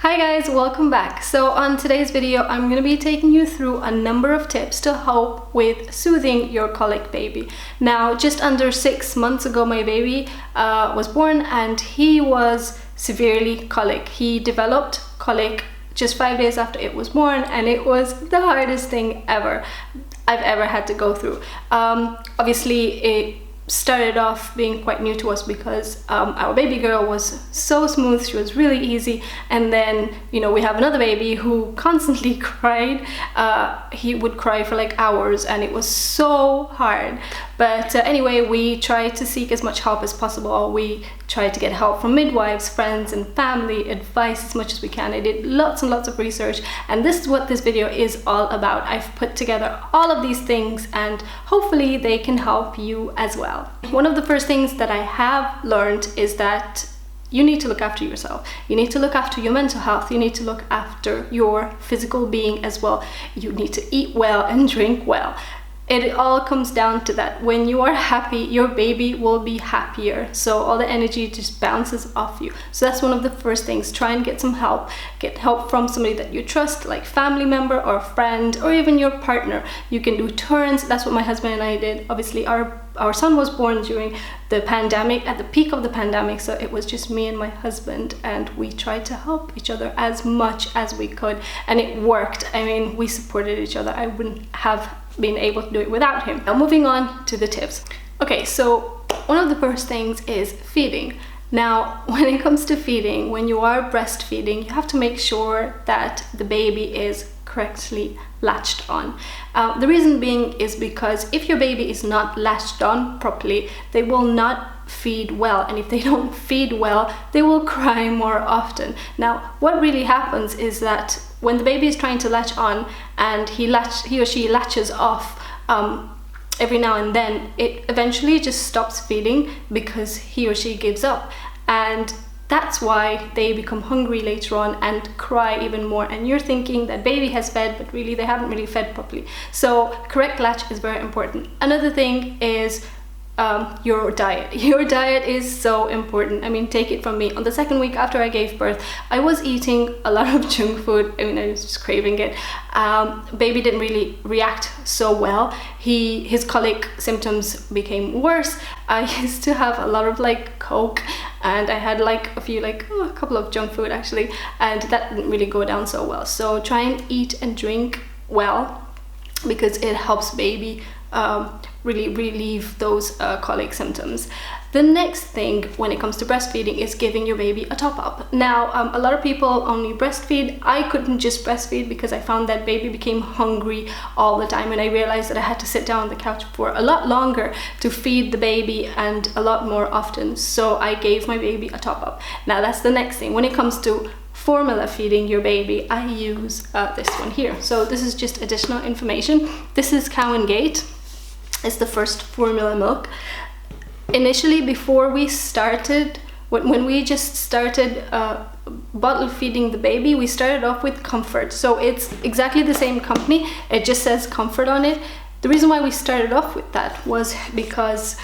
Hi guys, welcome back. So on today's video, I'm going to be taking you through a number of tips to help with soothing your colic baby. Now, just under 6 months ago, my baby was born and he was severely colic. He developed colic just 5 days after it was born, and it was the hardest thing I've ever had to go through. Obviously, it started off being quite new to us because our baby girl was so smooth, she was really easy, and then we have another baby who constantly cried. He would cry for like hours and it was so hard. But anyway, we tried to seek as much help as possible. We tried to get help from midwives, friends and family, advice as much as we can. I did lots and lots of research, and this is what this video is all about. I've put together all of these things and hopefully they can help you as well. One of the first things that I have learned is that you need to look after yourself. You need to look after your mental health. You need to look after your physical being as well. You need to eat well and drink well. It all comes down to that. When you are happy, your baby will be happier. So all the energy just bounces off you. So that's one of the first things. Try and get some help. Get help from somebody that you trust, like family member or friend, or even your partner. You can do turns. That's what my husband and I did. Obviously, our son was born during the pandemic, at the peak of the pandemic, so it was just me and my husband, and we tried to help each other as much as we could, and it worked. I mean, we supported each other. I wouldn't have been able to do it without him. Now, moving on to the tips. Okay, so one of the first things is feeding. Now, when it comes to feeding, when you are breastfeeding, you have to make sure that the baby is correctly latched on. The reason being is because if your baby is not latched on properly, they will not feed well, and if they don't feed well, they will cry more often. Now, what really happens is that when the baby is trying to latch on and he or she latches off every now and then, it eventually just stops feeding because he or she gives up, and that's why they become hungry later on and cry even more, and you're thinking that baby has fed, but really they haven't really fed properly. So correct latch is very important. Another thing is your diet. Your diet is so important. I mean, take it from me. On the second week after I gave birth, I was eating a lot of junk food. I mean, I was just craving it. Baby didn't really react so well. His colic symptoms became worse. I used to have a lot of like Coke, and I had like a couple of junk food actually, and that didn't really go down so well. So try and eat and drink well, because it helps baby really relieve those colic symptoms. The next thing when it comes to breastfeeding is giving your baby a top-up. Now, a lot of people only breastfeed. I couldn't just breastfeed because I found that baby became hungry all the time, and I realized that I had to sit down on the couch for a lot longer to feed the baby, and a lot more often. So I gave my baby a top-up. Now, that's the next thing. When it comes to formula feeding your baby, I use this one here. So this is just additional information. This is Cow and Gate. It's the first formula milk. Initially, before we started, when we just started bottle feeding the baby, we started off with Comfort. So it's exactly the same company, it just says Comfort on it. The reason why we started off with that was because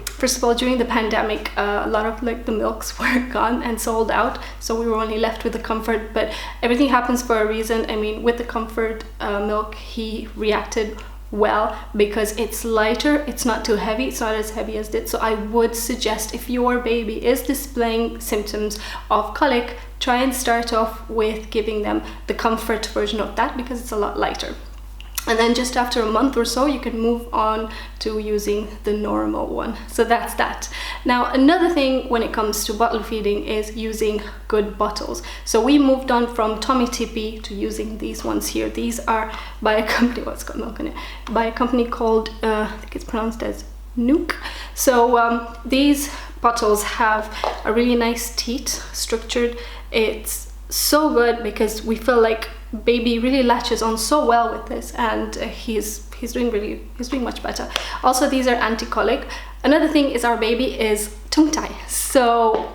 first of all, during the pandemic, a lot of like the milks were gone and sold out, so we were only left with the Comfort. But everything happens for a reason. I mean, with the Comfort milk, he reacted well because it's lighter, it's not too heavy, it's not as heavy as this. So I would suggest, if your baby is displaying symptoms of colic, try and start off with giving them the Comfort version of that, because it's a lot lighter. And then just after a month or so, you can move on to using the normal one. So that's that. Now, another thing when it comes to bottle feeding is using good bottles. So we moved on from Tommee tippee to using these ones here. These are by a company, what's got milk in it? By a company called, I think it's pronounced as NUK. So these bottles have a really nice teat structured. It's so good because we feel like baby really latches on so well with this, and he's doing much better. Also, these are anti-colic. Another thing is our baby is tongue tie. So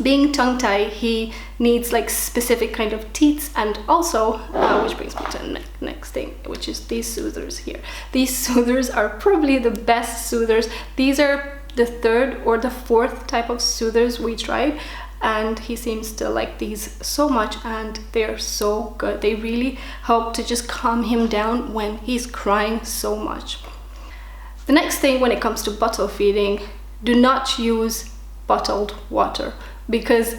being tongue tie, he needs like specific kind of teats, and also which brings me to the next thing, which is these soothers here. These soothers are probably the best soothers. These are the third or the fourth type of soothers we tried. and he seems to like these so much, and they're so good. They really help to just calm him down when he's crying so much. The next thing when it comes to bottle feeding, do not use bottled water, because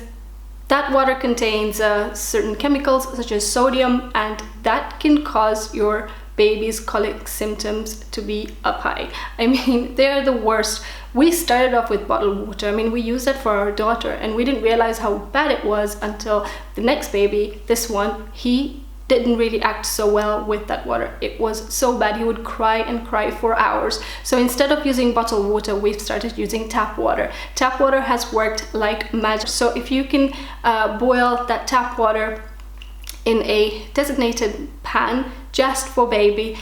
that water contains certain chemicals such as sodium, and that can cause your baby's colic symptoms to be up high. I mean, they're the worst. We started off with bottled water. I mean, we used it for our daughter, and we didn't realize how bad it was until the next baby, this one, he didn't really act so well with that water. It was so bad. He would cry and cry for hours. So instead of using bottled water, we've started using tap water. Tap water has worked like magic. So if you can boil that tap water in a designated pan just for baby,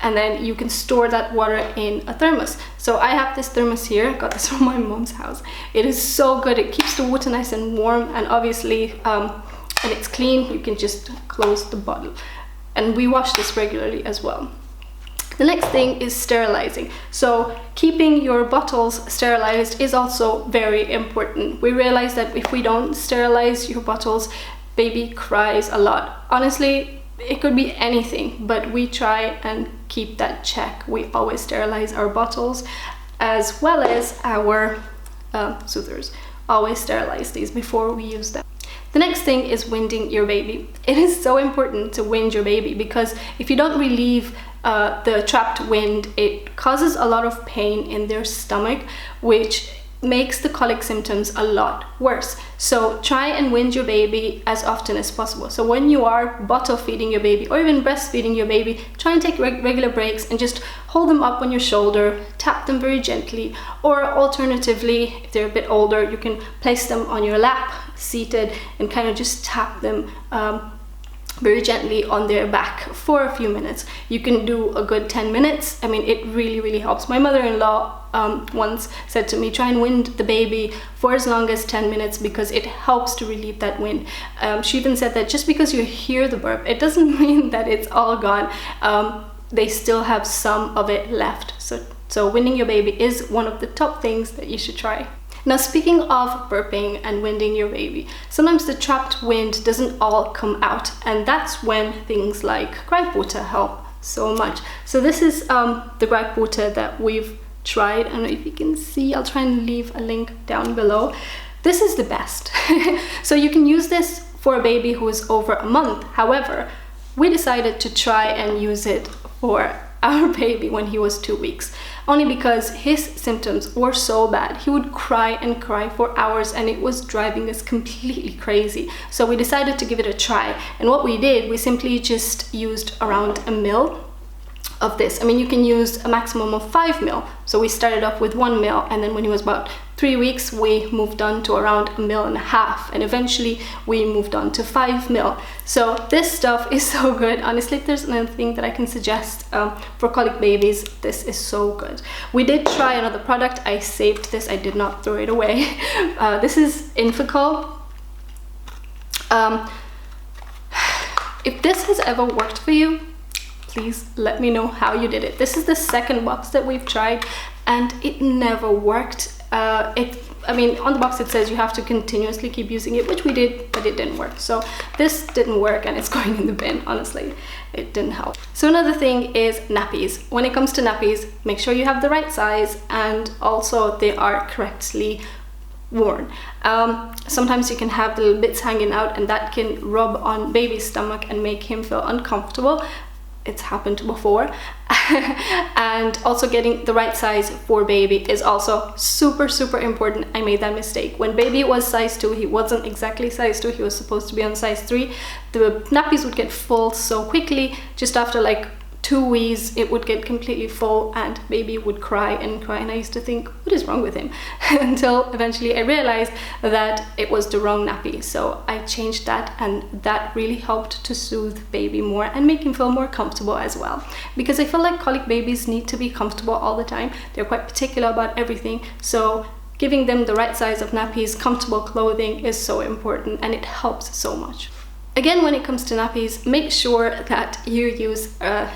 and then you can store that water in a thermos. So I have this thermos here, got this from my mom's house. It is so good. It keeps the water nice and warm, and obviously when it's clean, you can just close the bottle. And we wash this regularly as well. The next thing is sterilizing. So keeping your bottles sterilized is also very important. We realize that if we don't sterilize your bottles, baby cries a lot. Honestly, it could be anything, but we try and keep that check. We always sterilize our bottles as well as our soothers. Always sterilize these before we use them. The next thing is winding your baby. It is so important to wind your baby, because if you don't relieve the trapped wind, it causes a lot of pain in their stomach, which makes the colic symptoms a lot worse. So try and wind your baby as often as possible. So when you are bottle feeding your baby or even breastfeeding your baby, try and take regular breaks and just hold them up on your shoulder, tap them very gently, or alternatively, if they're a bit older, you can place them on your lap, seated, and kind of just tap them very gently on their back for a few minutes. You can do a good 10 minutes. I mean, it really helps. My mother-in-law once said to me, try and wind the baby for as long as 10 minutes because it helps to relieve that wind. She even said that just because you hear the burp, it doesn't mean that it's all gone. They still have some of it left. So winding your baby is one of the top things that you should try. Now, speaking of burping and winding your baby, sometimes the trapped wind doesn't all come out, and that's when things like Gripe water help so much. So this is the Gripe water that we've tried. I don't know if you can see, I'll try and leave a link down below. This is the best. So you can use this for a baby who is over a month. However, we decided to try and use it for our baby when he was 2 weeks, only because his symptoms were so bad. He would cry and cry for hours, and it was driving us completely crazy. So we decided to give it a try, and what we did, we simply just used around 1 ml of this. I mean, you can use a maximum of 5 ml. So we started off with 1 ml, and then when he was about 3 weeks, we moved on to around 1.5 ml, and eventually we moved on to 5 ml. So this stuff is so good. Honestly, if there's another thing that I can suggest for colic babies, this is so good. We did try another product. I saved this. I did not throw it away. This is Infocol. If this has ever worked for you, please let me know how you did it. This is the second box that we've tried, and it never worked. I mean, on the box it says you have to continuously keep using it, which we did, but it didn't work. So this didn't work, and it's going in the bin. Honestly, it didn't help. So another thing is nappies. When it comes to nappies, make sure you have the right size, and also they are correctly worn. Sometimes you can have the little bits hanging out, and that can rub on baby's stomach and make him feel uncomfortable. It's happened before. And also getting the right size for baby is also super important. I made that mistake. When baby was size 2, he wasn't exactly size 2, he was supposed to be on size 3. The nappies would get full so quickly. Just after like 2 weeks, it would get completely full, and baby would cry and cry, and I used to think, what is wrong with him? Until eventually I realized that it was the wrong nappy. So I changed that, and that really helped to soothe baby more and make him feel more comfortable as well. Because I feel like colic babies need to be comfortable all the time. They're quite particular about everything. So giving them the right size of nappies, comfortable clothing is so important, and it helps so much. Again, when it comes to nappies, make sure that you use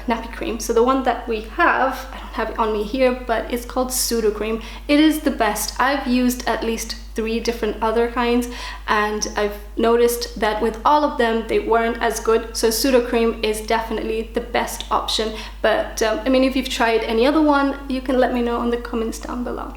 nappy cream. So the one that we have, I don't have it on me here, but it's called Soother cream. It is the best. I've used at least 3 different other kinds, and I've noticed that with all of them they weren't as good. So Soother cream is definitely the best option. But I mean, if you've tried any other one, you can let me know in the comments down below.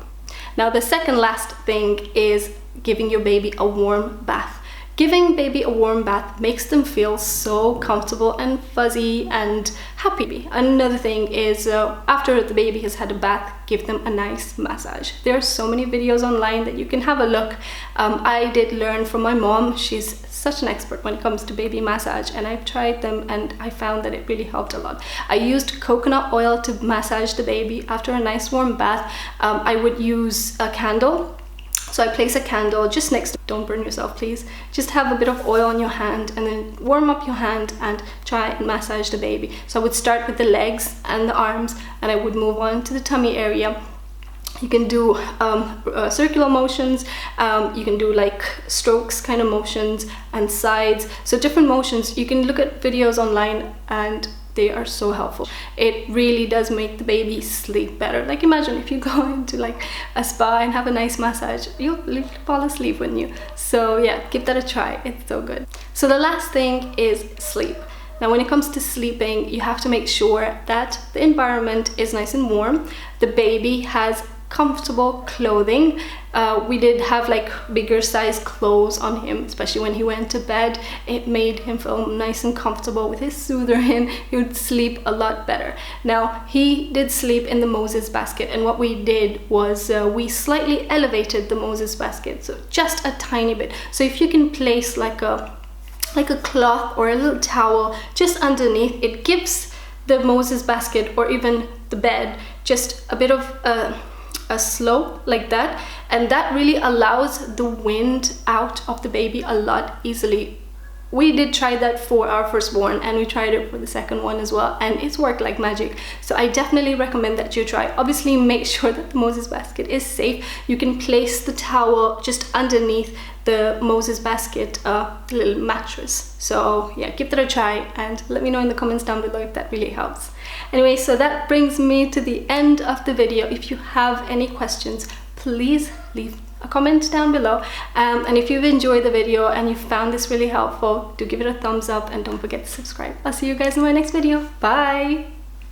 Now the second last thing is giving your baby a warm bath. Giving baby a warm bath makes them feel so comfortable and fuzzy and happy. Another thing is after the baby has had a bath, give them a nice massage. There are so many videos online that you can have a look. I did learn from my mom. She's such an expert when it comes to baby massage, and I've tried them and I found that it really helped a lot. I used coconut oil to massage the baby after a nice warm bath. I would use a candle. So I place a candle just next to, don't burn yourself please, just have a bit of oil on your hand and then warm up your hand and try and massage the baby. So I would start with the legs and the arms, and I would move on to the tummy area. You can do circular motions, you can do like strokes kind of motions and sides, so different motions. You can look at videos online and they are so helpful. It really does make the baby sleep better. Like imagine if you go into like a spa and have a nice massage, you'll fall asleep, wouldn't you? So yeah, give that a try, it's so good. So the last thing is sleep. Now when it comes to sleeping, you have to make sure that the environment is nice and warm, the baby has comfortable clothing. We did have like bigger size clothes on him, especially when he went to bed. It made him feel nice and comfortable with his soother in. He would sleep a lot better. Now he did sleep in the Moses basket, and what we did was we slightly elevated the Moses basket, so just a tiny bit. So if you can place like a cloth or a little towel just underneath, it gives the Moses basket or even the bed just a bit of a slope like that, and that really allows the wind out of the baby a lot easily. We did try that for our firstborn, and we tried it for the second one as well, and it's worked like magic. So I definitely recommend that you try. Obviously make sure that the Moses basket is safe. You can place the towel just underneath the Moses basket little mattress. So yeah, give that a try and let me know in the comments down below if that really helps. Anyway, so that brings me to the end of the video. If you have any questions, please leave a comment down below, and if you've enjoyed the video and you found this really helpful, do give it a thumbs up and don't forget to subscribe. I'll see you guys in my next video. Bye.